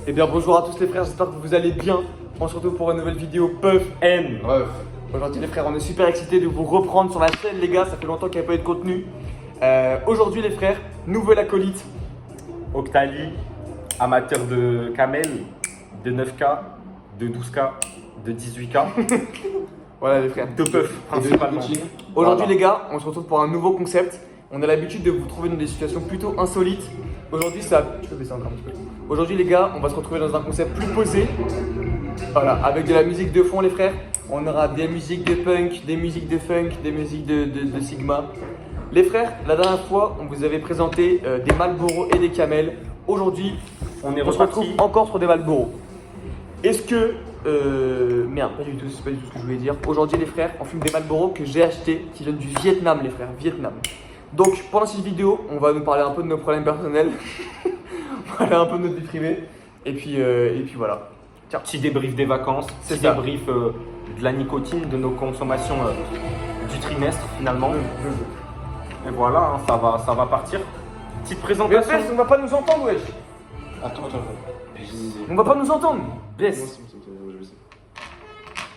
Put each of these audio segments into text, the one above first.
Eh bien bonjour à tous les frères, j'espère que vous allez bien. On se retrouve pour une nouvelle vidéo Puff N. Aujourd'hui les frères, on est super excités de vous reprendre sur la chaîne les gars, ça fait longtemps qu'il n'y a pas eu de contenu. Aujourd'hui les frères, nouvel acolyte. Octali, amateur de camel, de 9K, de 12K, de 18K. Voilà les frères. De Puff principalement. Aujourd'hui les gars, on se retrouve pour un nouveau concept. On a l'habitude de vous trouver dans des situations plutôt insolites. Aujourd'hui ça... Tu peux baisser encore un petit peu. Aujourd'hui les gars, on va se retrouver dans un concept plus posé. Voilà, avec de la musique de fond les frères. On aura des musiques de punk, des musiques de funk, des musiques de Sigma. Les frères, la dernière fois, on vous avait présenté des Marlboro et des Camel. Aujourd'hui, on se retrouve encore sur des Marlboro. Est-ce que... merde, pas du tout, c'est pas du tout ce que je voulais dire. Aujourd'hui les frères, on fume des Marlboro que j'ai acheté, qui viennent du Vietnam les frères, Vietnam. Donc pendant cette vidéo, on va nous parler un peu de nos problèmes personnels. On va parler un peu de notre vie privée. Et puis voilà. Tiens. Petit débrief des vacances, petit débrief de la nicotine, de nos consommations du trimestre finalement. Et voilà, hein, ça va partir. Petite présentation. Mais on va pas nous entendre, wesh. Attends. On va pas nous entendre. Baisse.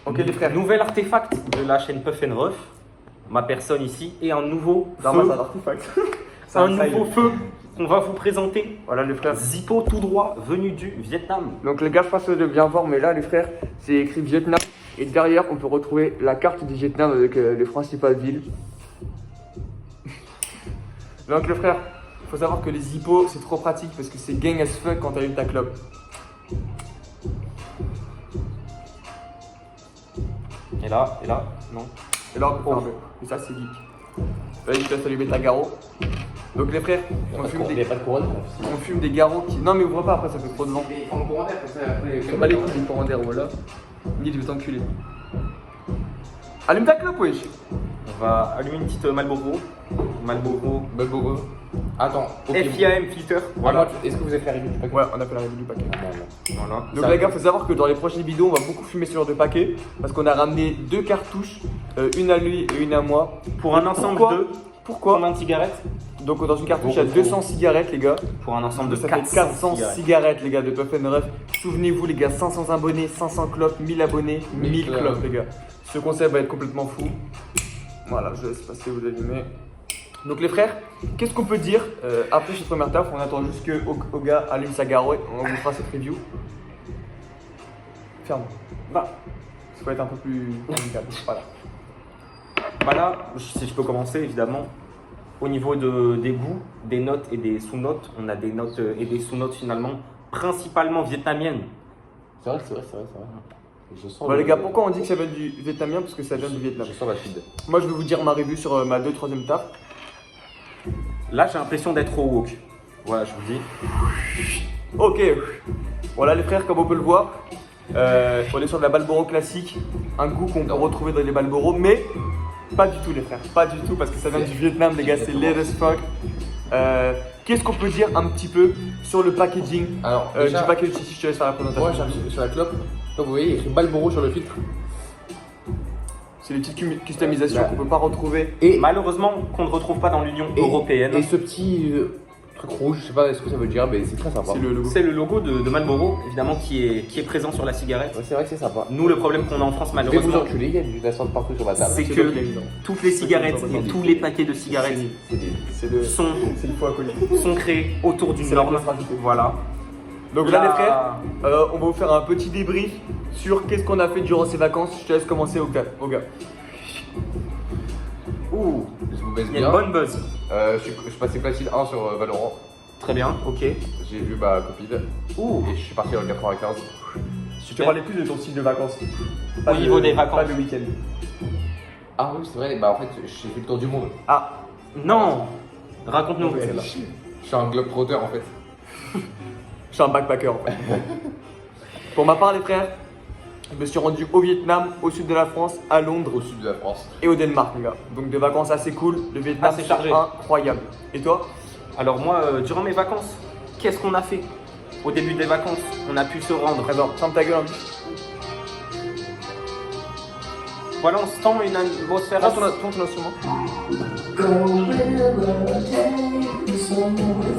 Ok les frères. Nouvel artefact de la chaîne Puff and Ruff. Ma personne ici et un nouveau feu. Un nouveau feu qu'on va vous présenter. Voilà les frères. Zippo tout droit venu du Vietnam. Donc les gars, je pense que de bien voir, mais là les frères, c'est écrit Vietnam. Et derrière, on peut retrouver la carte du Vietnam avec les principales villes. Donc les frères, il faut savoir que les Zippo, c'est trop pratique parce que c'est gang as fuck quand t'allumes ta clope. Et là, non. Et là, on peut faire un peu. Et ça, c'est geek. Vas-y, je te laisse allumer ta garrot. Donc les frères, on fume des garrots qui... Non mais ouvre pas, après ça fait trop de vent. Mais en commentaire, comme ça, après... Comme les couilles, les commentaires, voilà. Ni, je vais t'enculer. Allume ta clope, wesh. On va allumer une petite Marlboro. Marlboro. Attends. FIAM filter. Voilà. Est-ce que vous avez fait la review du paquet? Ouais, on a fait la review du paquet. Voilà. Donc les gars, faut savoir que dans les prochaines vidéos, on va beaucoup fumer ce genre de paquet. Parce qu'on a ramené deux cartouches, une à lui et une à moi. Pour un ensemble de... Pourquoi? Combien de cigarettes? Donc dans une cartouche, il y a 200 cigarettes les gars. Pour un ensemble de ça fait 400 cigarettes les gars de Puff and Ruff. Souvenez-vous les gars, 500 abonnés, 500 clopes, 1000 abonnés, 1000 clopes les gars. Ce concept va être complètement fou. Voilà, je laisse passer, vous allumez. Donc les frères, qu'est-ce qu'on peut dire après cette première taf? On attend juste que Oga allume sa garouette, on vous fera cette review. Ferme. Bah, ça va être un peu plus compliqué. Voilà. Voilà, si je peux commencer évidemment. Au niveau des goûts, des notes et des sous-notes, on a des notes et des sous-notes finalement principalement vietnamiennes. C'est vrai. Je sens les gars, pourquoi on dit que ça vient du vietnamien? Parce que ça vient du Vietnam. Je sens la feed. Moi je vais vous dire ma review sur ma 2/3e taf. Là j'ai l'impression d'être au wok. Voilà, je vous dis. Ok. Voilà les frères, comme on peut le voir, on est sur de la Marlboro classique. Un goût qu'on peut retrouver dans les Marlboro, mais pas du tout les frères. Pas du tout parce que ça vient du Vietnam les gars, c'est laid as fuck. Qu'est-ce qu'on peut dire un petit peu sur le packaging? Alors, du packaging, si je te laisse faire la présentation. Moi j'arrive sur la clope. Donc vous voyez, il y a écrit Marlboro sur le filtre. C'est les petites customisations qu'on peut pas retrouver. Et malheureusement qu'on ne retrouve pas dans l'Union européenne. Et ce petit truc rouge, je sais pas ce que ça veut dire, mais c'est très sympa. C'est le logo de Marlboro, évidemment, qui est présent sur la cigarette. Ouais, c'est vrai que c'est sympa. Nous, le problème qu'on a en France, Je vais vous malheureusement, enculer, il y a du dessin de partout sur ma table. c'est que toutes les cigarettes et tous les paquets de cigarettes sont créés autour d'une norme. Voilà. Donc là les frères, on va vous faire un petit débrief sur qu'est-ce qu'on a fait durant ces vacances. Je te laisse commencer au gars. Ouh, je vous baisse Il y a une bien. bonne buzz. Je passais platine 1 sur Valorant. Très bien, ok. J'ai vu ma copine. Ouh. Et je suis parti en 95. Je te parlais plus de ton style de vacances. Au niveau des vacances. Pas de week-end. Ah oui, c'est vrai, bah en fait, j'ai fait le tour du monde. Ah, non. Raconte-nous. celle-là. Je suis un globetrotter en fait. Je suis un backpacker en fait. Pour ma part les frères, je me suis rendu au Vietnam, au sud de la France, à Londres Au sud de la France. et au Danemark les gars. Donc des vacances assez cool. Le Vietnam Assez c'est chargé. incroyable. Et toi? Alors moi, durant mes vacances, qu'est-ce qu'on a fait? Au début des vacances, on a pu se rendre. Attends, ferme ta gueule un peu. Voilà, on se tend une atmosphère. Prends ton instrument. Go with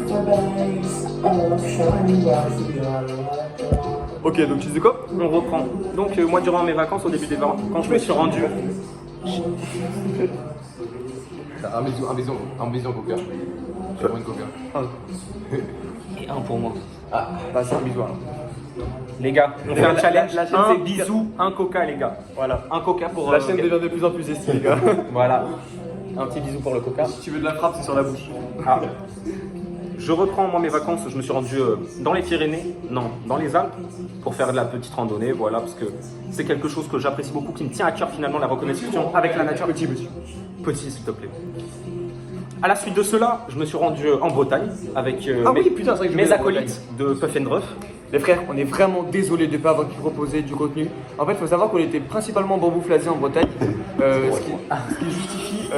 the bass of shiny Ok, donc tu disais quoi? On reprend. Donc moi durant mes vacances, au début des vacances, quand je me suis rendu, Un baiser coca. Je prends une coca. et un pour moi. Bah c'est un bisou alors. Les gars, on fait un challenge. la chaîne, Un c'est bisou, un coca les gars. Voilà. Un coca pour... La chaîne devient de plus en plus estimée, les gars. Voilà. Un petit bisou pour le coca. Si tu veux de la frappe, c'est sur la bouche. Ah. Je reprends moi mes vacances, je me suis rendu dans les Pyrénées, non, dans les Alpes, pour faire de la petite randonnée, voilà, parce que c'est quelque chose que j'apprécie beaucoup, qui me tient à cœur finalement, la reconnexion avec la nature. Petit. Petit, s'il te plaît. À la suite de cela, je me suis rendu en Bretagne avec Ah oui, putain, c'est vrai que je mes vais en acolytes de Puff and Ruff. Les frères, on est vraiment désolé de ne pas avoir pu proposer du contenu. En fait, il faut savoir qu'on était principalement bambouflasés en Bretagne, ce qui justifie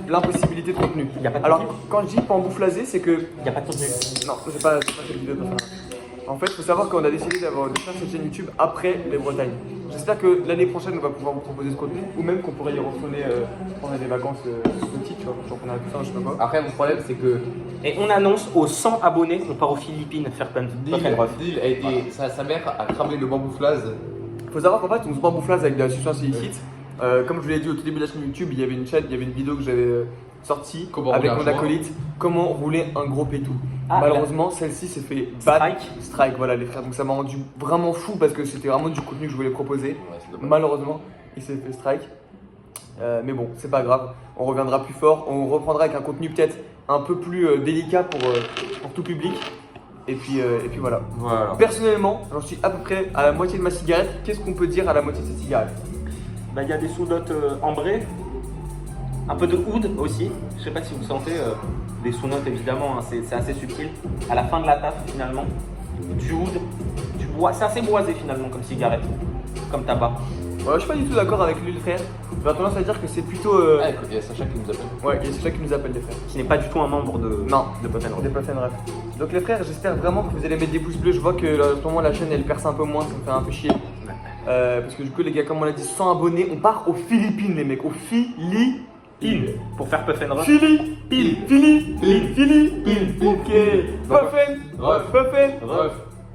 l'impossibilité de contenu. Y a pas de Alors, contenu quand je dis bambouflasé, c'est que. Il n'y a pas de contenu. Non, c'est pas cette vidéo de Puff and Ruff. En fait, il faut savoir qu'on a décidé de faire cette chaîne YouTube après les Bretagnes. J'espère que l'année prochaine, on va pouvoir vous proposer ce contenu, ou même qu'on pourrait y retourner pendant des vacances petites, tu vois, genre qu'on a pu ça, je sais pas quoi. Après, mon problème, c'est que Et on annonce aux 100 abonnés, on part aux Philippines faire Puff and Ruff. Deal a été. Sa mère a cramé le bambouflage. Il faut savoir qu'en fait, on se bambouflase avec de la substance illicite. Comme je vous l'ai dit au tout début de la chaîne YouTube, il y avait une vidéo que j'avais sortie Comment avec rouler mon un joint. acolyte. Comment rouler un gros pétou. Ah, Malheureusement, celle-ci s'est fait strike, voilà les frères. Donc ça m'a rendu vraiment fou parce que c'était vraiment du contenu que je voulais proposer. Ouais, c'est dommage. Malheureusement, il s'est fait strike. Mais bon, c'est pas grave. On reviendra plus fort. On reprendra avec un contenu peut-être un peu plus délicat pour tout public. Et puis voilà. Voilà. Personnellement, j'en suis à peu près à la moitié de ma cigarette. Qu'est-ce qu'on peut dire à la moitié de cette cigarette? Bah, il y a des sous-notes ambrées, un peu de oud aussi. Je sais pas si vous sentez des sous-notes évidemment, hein, c'est assez subtil. À la fin de la taf finalement, du oud, du bois, c'est assez boisé finalement comme cigarette, comme tabac. Je suis pas du tout d'accord avec lui, le frère. J'ai tendance à dire que c'est plutôt. Ah, écoute, il y a Sacha qui nous appelle. Ouais, c'est ça qui nous appelle les frères. Qui n'est pas du tout un membre de Non, de Puff and Ruff. des Puff and Ruff. Donc les frères, j'espère vraiment que vous allez mettre des pouces bleus. Je vois que là, en ce moment la chaîne elle perce un peu moins, ça me fait un peu chier. Parce que du coup les gars, comme on l'a dit, 100 abonnés, on part aux Philippines les mecs, aux Philippines. Pour faire Puff and Ruff. Philippines. Ok. Puff and Ruff. Puff and Ruff.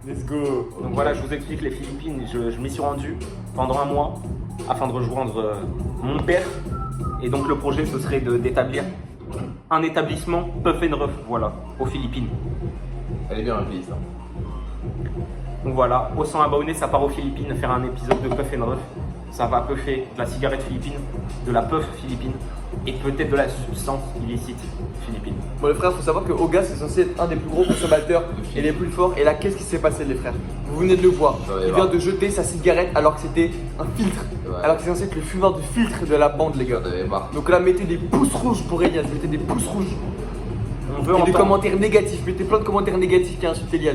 Let's go. Donc voilà, je vous explique les Philippines, je m'y suis rendu pendant un mois afin de rejoindre mon père. Et donc le projet ce serait d'établir un établissement Puff and Ruff, voilà, aux Philippines. Elle est bien remplie, ça. Donc voilà, aux 100 abonnés, ça part aux Philippines faire un épisode de Puff and Ruff. Ça va puffer de la cigarette philippine, de la puff philippine et peut-être de la substance illicite philippine. Bon les frères, faut savoir que Oga c'est censé être un des plus gros consommateurs et les plus forts. Et là, qu'est-ce qui s'est passé les frères? Vous venez de le voir. Ouais, Il va. vient de jeter sa cigarette alors que c'était un filtre. Ouais. Alors que c'est censé être le fumeur de filtre de la bande les gars. J'en avais marre. Donc là, mettez des pouces rouges pour Elias, mettez des pouces rouges. On veut Et des entendre. commentaires négatifs, mettez plein de commentaires négatifs qui insultent Elias.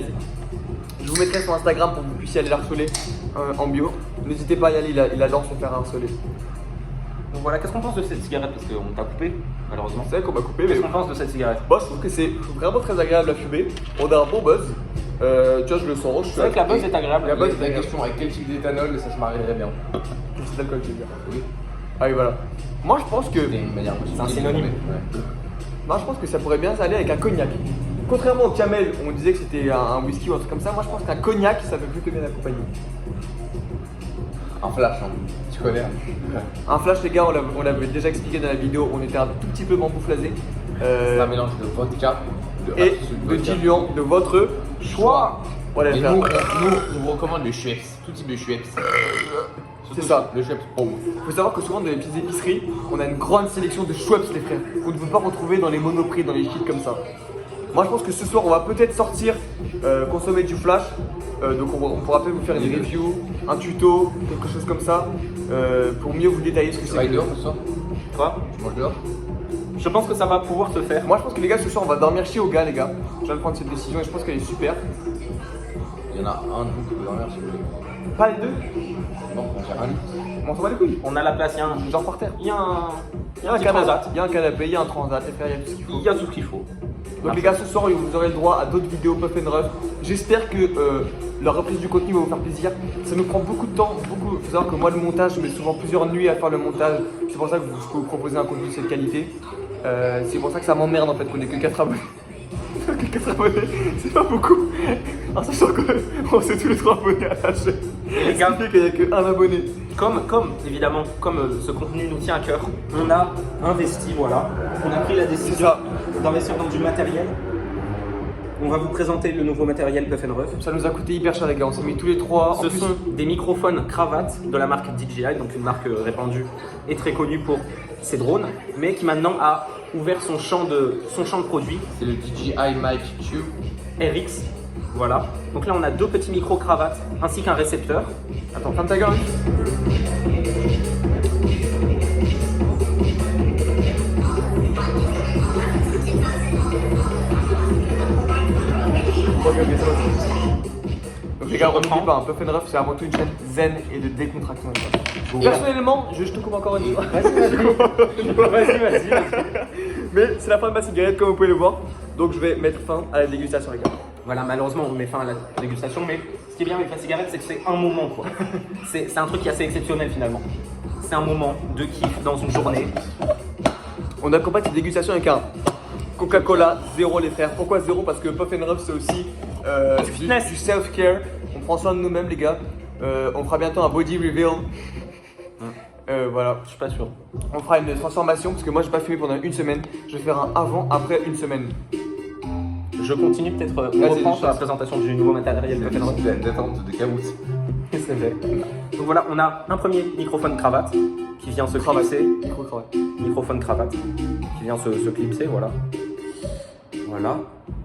Je vous mettrai son Instagram pour que vous puissiez aller l'harceler en bio. N'hésitez pas à y aller, il adore se faire harceler. Donc voilà, qu'est-ce qu'on pense de cette cigarette? Parce qu'on t'a coupé, malheureusement. C'est vrai qu'on m'a coupé, mais Qu'est-ce qu'on pense de cette cigarette? moi je trouve que c'est vraiment très agréable à fumer. On a un bon buzz. Tu vois, je le sens. C'est vrai que la buzz est agréable. La buzz, La question avec quel type d'éthanol ça se marierait bien? c'est d'alcool, tu veux dire. Oui. Ah oui, voilà. Moi je pense que. C'est une manière C'est un synonyme. Ouais. Moi je pense que ça pourrait bien s'aller avec un cognac. Contrairement au camel, on disait que c'était un whisky ou un truc comme ça, moi je pense qu'un cognac ça peut plus que bien accompagner. Un flash, hein. Tu connais. Hein. Un flash les gars, on l'avait déjà expliqué dans la vidéo, on était un tout petit peu bambouflasés. C'est un mélange de vodka, Et absolute de vodka. diluant de votre choix. Voilà Et les nous, frères. on vous recommande le Schweppes, tout type de Schweppes. C'est ça. Le Schweppes Pro. Il faut savoir que souvent dans les petites épiceries, on a une grande sélection de Schweppes les frères, qu'on ne peut pas retrouver dans les monoprix, dans les shit comme ça. Moi je pense que ce soir on va peut-être sortir, consommer du flash. Donc on pourra peut-être vous faire une review, un tuto, quelque chose comme ça, pour mieux vous détailler ce que Tu c'est. travailles que- dehors ce soir? Quoi? Tu manges dehors? Je pense que ça va pouvoir se faire. Moi je pense que les gars ce soir on va dormir chez Oga les gars. Je viens de prendre cette décision et je pense qu'elle est super. Il y en a un de vous qui peut dormir si vous voulez. Pas les deux, Non, on fait un lit. on s'en bat les couilles. On a la place, Genre par terre. il y a un, Il y a un petit canapé, transat. il y a un canapé, il y a un transat, les frères, il y a tout ce qu'il faut. Il y a tout ce qu'il faut. Donc les gars, ce soir, vous aurez le droit à d'autres vidéos Puff and Ruff. J'espère que la reprise du contenu va vous faire plaisir. Ça nous prend beaucoup de temps, beaucoup. Il faut savoir que moi, le montage, je mets souvent plusieurs nuits à faire le montage. C'est pour ça que vous proposez un contenu de cette qualité. C'est pour ça que ça m'emmerde en fait qu'on ait que 4 abonnés. Que 4 abonnés, c'est pas beaucoup. En sachant qu'on s'est tous les 3 abonnés à la chaîne. Et les gars, Ça fait qu'il n'y a qu'un abonné. évidemment, comme ce contenu nous tient à cœur, on a investi, voilà. On a pris la décision d'investir dans du matériel. On va vous présenter le nouveau matériel Puff & Ruff. Ça nous a coûté hyper cher les gars, on s'est mis tous les 3. Ce sont des microphones cravates de la marque DJI, donc une marque répandue et très connue pour ses drones, mais qui maintenant a ouvert son champ de produits, C'est le DJI Mic Tube. RX. Voilà. Donc là, on a 2 petits micros cravates ainsi qu'un récepteur. Attends, ferme ta gueule. Donc les gars, on n'oublie pas, Puff & Ruff c'est avant tout une chaîne zen et de décontraction. Personnellement, je te coupe encore une fois. Vas-y. Mais c'est la fin de ma cigarette comme vous pouvez le voir. Donc je vais mettre fin à la dégustation les gars. Voilà, malheureusement, on met fin à la dégustation, mais ce qui est bien avec la cigarette, c'est que c'est un moment, quoi. C'est un truc qui est assez exceptionnel, finalement. C'est un moment de kiff dans une journée. On accompagne cette dégustation avec un Coca-Cola zéro les frères. Pourquoi zéro? Parce que Puff & Ruff c'est aussi du self-care. On prend soin de nous-mêmes les gars. On fera bientôt un body reveal. Voilà. Je suis pas sûr. On fera une transformation parce que moi j'ai pas fumé pendant une semaine. Je vais faire un avant, après une semaine. Je continue peut-être, on Vas-y, reprend je sur la passe. présentation du nouveau matériel Puff & Ruff. D'attente de caboute. C'est fait. Donc voilà, on a un premier microphone cravate qui vient se clipser. Micro-cravate. Microphone cravate qui vient se clipser, voilà. Voilà.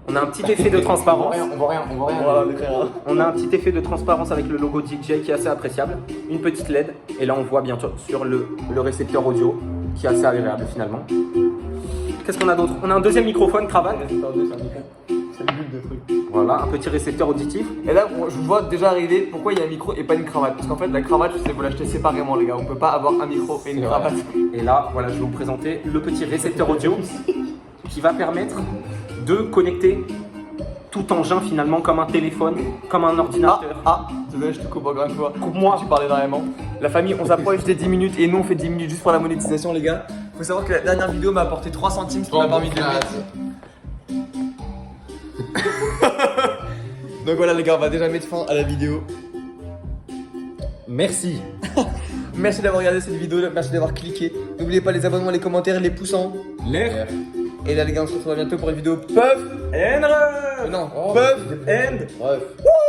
On a un petit effet de transparence. On voit rien. Voilà les frères. On a un petit effet de transparence avec le logo DJI qui est assez appréciable. Une petite LED. Et là, on voit bientôt sur le récepteur audio qui est assez agréable finalement. Qu'est-ce qu'on a d'autre? On a un deuxième microphone cravate. C'est une bulle de trucs. Voilà, un petit récepteur auditif. Et là, je vous vois déjà arriver pourquoi il y a un micro et pas une cravate. Parce qu'en fait, la cravate, c'est vous l'acheter séparément, les gars. On peut pas avoir un micro et une C'est cravate. Et là, voilà, je vais vous présenter le petit récepteur audio qui va permettre de connecter tout engin finalement comme un téléphone, comme un ordinateur. Désolé, je te coupe encore une fois. Coupe-moi. Tu parlais vraiment. La famille, on s'approche des 10 minutes et nous, on fait 10 minutes juste pour la monétisation, les gars. Faut savoir que la dernière vidéo m'a apporté 3 centimes, ce qui m'a permis de mettre. Donc voilà, les gars, on va déjà mettre fin à la vidéo. Merci. Merci d'avoir regardé cette vidéo, merci d'avoir cliqué. N'oubliez pas les abonnements, les commentaires, les pouces en L'air. Et là, les gars, on se retrouve bientôt pour une vidéo Puff And Non, Puff Bref. Wouh